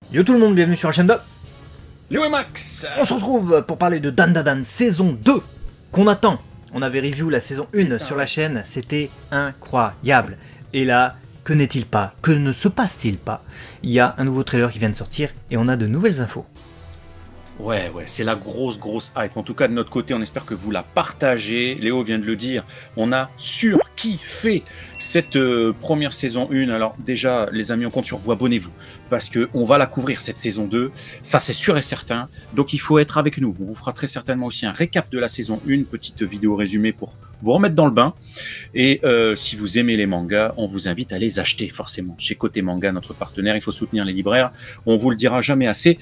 Yo tout le monde, bienvenue sur la chaîne de Léo et Max. On se retrouve pour parler de Dandadan saison 2 qu'on attend. On avait review la saison 1 sur la chaîne, c'était incroyable. Et là, que n'est-il pas? Que ne se passe-t-il pas? Il y a un nouveau trailer qui vient de sortir et on a de nouvelles infos. Ouais, c'est la grosse hype. En tout cas, de notre côté, on espère que vous la partagez. Léo vient de le dire, on a surkiffé cette première saison 1. Alors déjà, les amis, on compte sur vous, abonnez-vous. Parce qu'on va la couvrir, cette saison 2. Ça, c'est sûr et certain. Donc, il faut être avec nous. On vous fera très certainement aussi un récap de la saison 1, petite vidéo résumée pour vous remettre dans le bain. Et si vous aimez les mangas, on vous invite à les acheter, forcément. Chez Côté Manga, notre partenaire, il faut soutenir les libraires. On vous le dira jamais assez.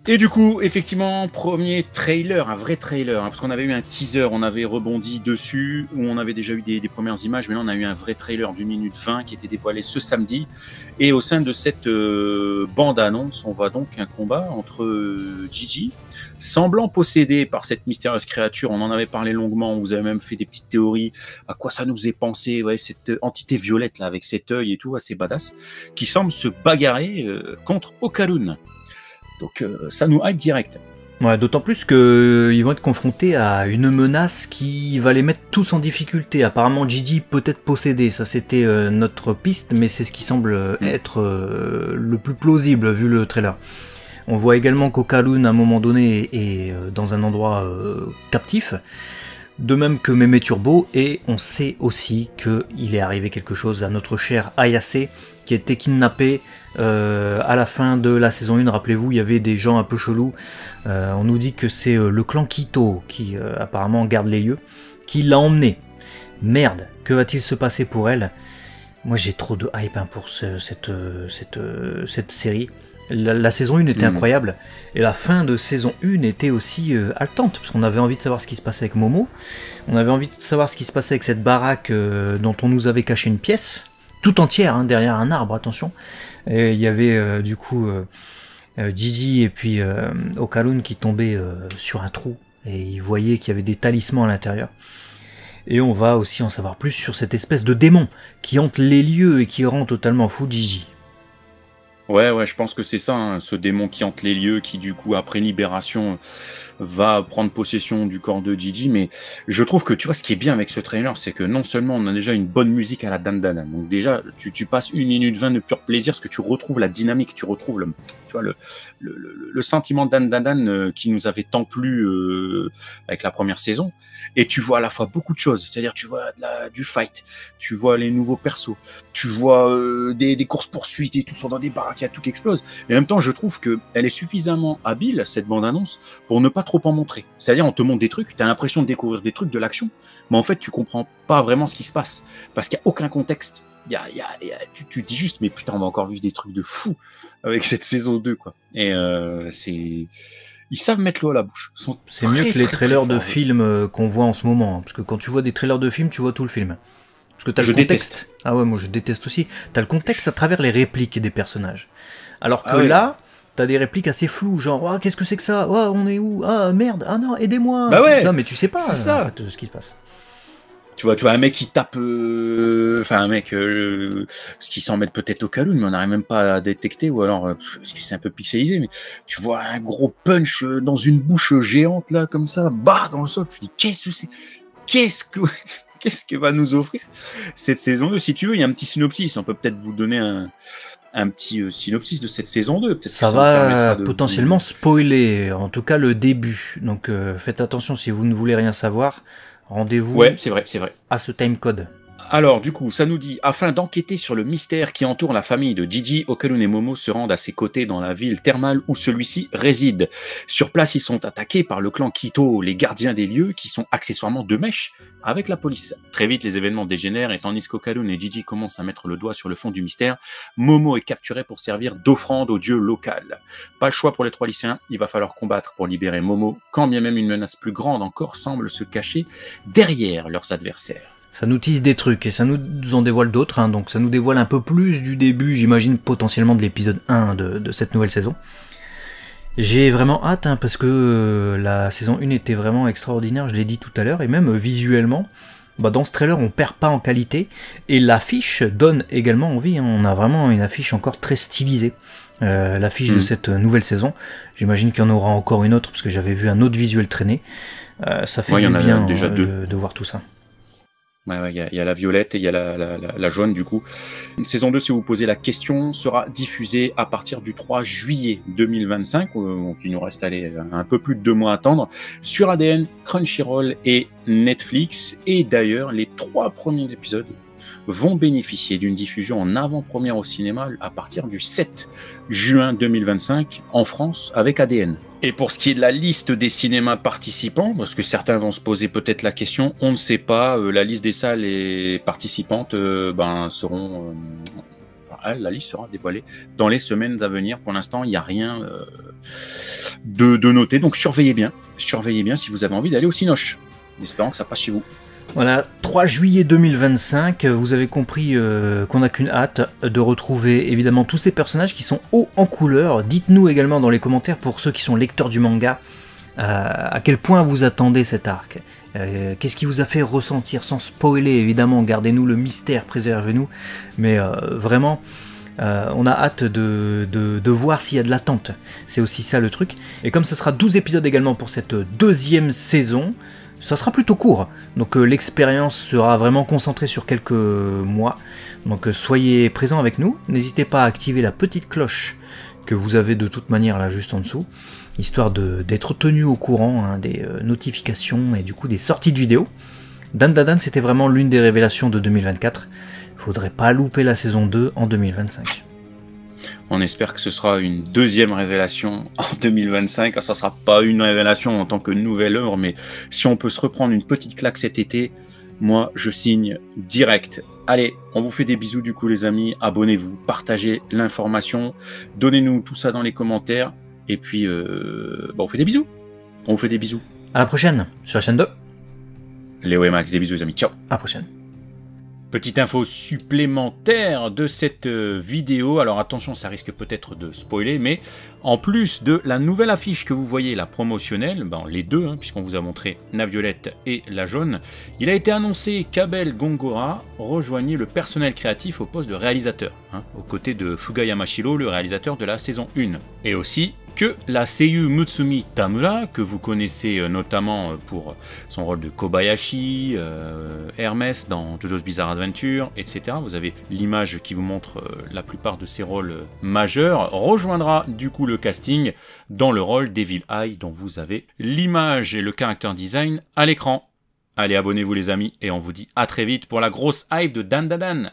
Et du coup, effectivement, premier trailer, un vrai trailer, hein, parce qu'on avait eu un teaser, on avait rebondi dessus, où on avait déjà eu des premières images, mais là on a eu un vrai trailer d'1 minute 20 qui était dévoilé ce samedi. Et au sein de cette bande-annonce, on voit donc un combat entre Gigi, semblant possédé par cette mystérieuse créature. On en avait parlé longuement, on vous avait même fait des petites théories, à quoi ça nous faisait penser, ouais, cette entité violette là, avec cet œil et tout, assez badass, qui semble se bagarrer contre Okarun. Donc ça nous hype direct. Ouais, d'autant plus qu'ils vont être confrontés à une menace qui va les mettre tous en difficulté. Apparemment Gigi peut être possédé, ça c'était notre piste, mais c'est ce qui semble être le plus plausible vu le trailer. On voit également qu'Okarun à un moment donné est dans un endroit captif, de même que Mémé Turbo, et on sait aussi qu'il est arrivé quelque chose à notre cher Ayase, qui était kidnappé à la fin de la saison 1, rappelez-vous, il y avait des gens un peu chelous. On nous dit que c'est le clan Kito qui apparemment garde les lieux, qui l'a emmené. Merde, que va-t-il se passer pour elle? Moi j'ai trop de hype pour cette série. La saison 1 était incroyable, et la fin de saison 1 était aussi haletante, parce qu'on avait envie de savoir ce qui se passait avec Momo, on avait envie de savoir ce qui se passait avec cette baraque dont on nous avait caché une pièce, tout entière, hein, derrière un arbre, attention. Et il y avait du coup Gigi et puis Okarun qui tombaient sur un trou, et ils voyaient qu'il y avait des talismans à l'intérieur. Et on va aussi en savoir plus sur cette espèce de démon qui hante les lieux et qui rend totalement fou Gigi. Ouais, je pense que c'est ça, hein, ce démon qui hante les lieux, qui du coup, après libération, va prendre possession du corps de Gigi. Mais je trouve que, tu vois, ce qui est bien avec ce trailer, c'est que non seulement on a déjà une bonne musique à la Dandadan, donc déjà, tu passes 1 minute 20 de pur plaisir, parce que tu retrouves la dynamique, tu retrouves le sentiment de Dandadan qui nous avait tant plu avec la première saison. Et tu vois à la fois beaucoup de choses, c'est-à-dire tu vois du fight, tu vois les nouveaux persos, tu vois des courses-poursuites et tout, sont dans des baraques, il y a tout qui explose. Et en même temps, je trouve qu'elle est suffisamment habile, cette bande-annonce, pour ne pas trop en montrer. C'est-à-dire, on te montre des trucs, tu as l'impression de découvrir des trucs, de l'action, mais en fait, tu comprends pas vraiment ce qui se passe, parce qu'il n'y a aucun contexte. Tu te dis juste, mais putain, on va encore vivre des trucs de fou avec cette saison 2, quoi. Et c'est... Ils savent mettre l'eau à la bouche. C'est mieux que les trailers de films qu'on voit en ce moment. Hein, parce que quand tu vois des trailers de films, tu vois tout le film. Parce que t'as le contexte. Déteste. Ah ouais, moi je déteste aussi. T'as le contexte à travers les répliques des personnages. Alors que là, t'as des répliques assez floues. Genre, oh, qu'est-ce que c'est que ça? Oh, on est où? Ah merde, ah non, aidez-moi. Bah ouais. Non, mais tu sais pas ça. En fait, ce qui se passe. Tu vois un mec qui tape, enfin un mec, ce qui s'en met peut-être au Okarun, mais on n'arrive même pas à détecter, ou alors parce que c'est un peu pixelisé, mais tu vois un gros punch dans une bouche géante là comme ça, bah dans le sol. Tu dis qu'est-ce que va nous offrir cette saison 2? Si tu veux, il y a un petit synopsis. On peut peut-être vous donner un petit synopsis de cette saison 2. Peut-être ça va potentiellement spoiler, en tout cas le début. Donc faites attention si vous ne voulez rien savoir. Rendez-vous c'est vrai. à ce timecode. Alors, du coup, ça nous dit, afin d'enquêter sur le mystère qui entoure la famille de Gigi, Okarun et Momo se rendent à ses côtés dans la ville thermale où celui-ci réside. Sur place, ils sont attaqués par le clan Kito, les gardiens des lieux, qui sont accessoirement de mèche avec la police. Très vite, les événements dégénèrent et tandis qu'Okarun et Gigi commencent à mettre le doigt sur le fond du mystère, Momo est capturé pour servir d'offrande au dieu local. Pas le choix pour les 3 lycéens, il va falloir combattre pour libérer Momo, quand bien même une menace plus grande encore semble se cacher derrière leurs adversaires. Ça nous tease des trucs et ça nous en dévoile d'autres, hein, donc ça nous dévoile un peu plus du début, j'imagine potentiellement de l'épisode 1 de cette nouvelle saison. J'ai vraiment hâte, hein, parce que la saison 1 était vraiment extraordinaire, je l'ai dit tout à l'heure, et même visuellement, dans ce trailer on perd pas en qualité, et l'affiche donne également envie, hein, on a vraiment une affiche encore très stylisée. l'affiche de cette nouvelle saison. J'imagine qu'il y en aura encore une autre, parce que j'avais vu un autre visuel traîner. Ça fait du bien déjà de voir tout ça. Ouais, il y a la violette et il y a la jaune du coup. Saison 2, si vous vous posez la question, sera diffusée à partir du 3 juillet 2025, donc il nous reste un peu plus de 2 mois à attendre, sur ADN, Crunchyroll et Netflix. Et d'ailleurs, les 3 premiers épisodes vont bénéficier d'une diffusion en avant-première au cinéma à partir du 7 juin 2025 en France avec ADN. Et pour ce qui est de la liste des cinémas participants, parce que certains vont se poser peut-être la question, on ne sait pas, la liste des salles et participantes seront... la liste sera dévoilée dans les semaines à venir. Pour l'instant, il n'y a rien de noté, donc surveillez bien si vous avez envie d'aller au Cinoche, en espérant que ça passe chez vous. Voilà, 3 juillet 2025, vous avez compris qu'on n'a qu'une hâte de retrouver évidemment tous ces personnages qui sont hauts en couleur. Dites-nous également dans les commentaires, pour ceux qui sont lecteurs du manga, à quel point vous attendez cet arc. Qu'est-ce qui vous a fait ressentir, sans spoiler évidemment, gardez-nous le mystère, préservez-nous, mais vraiment... on a hâte de voir s'il y a de l'attente, c'est aussi ça le truc. Et comme ce sera 12 épisodes également pour cette 2e saison, ça sera plutôt court, donc l'expérience sera vraiment concentrée sur quelques mois, donc soyez présents avec nous, n'hésitez pas à activer la petite cloche que vous avez de toute manière là juste en dessous, histoire d'être tenu au courant des notifications et du coup des sorties de vidéos. Dandadan, c'était vraiment l'une des révélations de 2024, faudrait pas louper la saison 2 en 2025. On espère que ce sera une 2e révélation en 2025. Ça ne sera pas une révélation en tant que nouvelle œuvre, mais si on peut se reprendre une petite claque cet été, moi je signe direct. Allez, on vous fait des bisous du coup les amis, abonnez-vous, partagez l'information, donnez-nous tout ça dans les commentaires, et puis on fait des bisous. On vous fait des bisous. À la prochaine sur la chaîne 2. Léo et Max, des bisous les amis, ciao. À la prochaine. Petite info supplémentaire de cette vidéo, alors attention, ça risque peut-être de spoiler, mais en plus de la nouvelle affiche que vous voyez, la promotionnelle, les deux, puisqu'on vous a montré la violette et la jaune, il a été annoncé qu'Abel Gongora rejoignait le personnel créatif au poste de réalisateur, aux côtés de Fuga Yamashiro, le réalisateur de la saison 1. Et aussi que la seiyuu Mutsumi Tamura, que vous connaissez notamment pour son rôle de Kobayashi, Hermès dans JoJo's Bizarre Adventure, etc. Vous avez l'image qui vous montre la plupart de ses rôles majeurs, rejoindra du coup le casting dans le rôle d'Evil Eye, dont vous avez l'image et le character design à l'écran. Allez, abonnez-vous les amis, et on vous dit à très vite pour la grosse hype de Dandadan.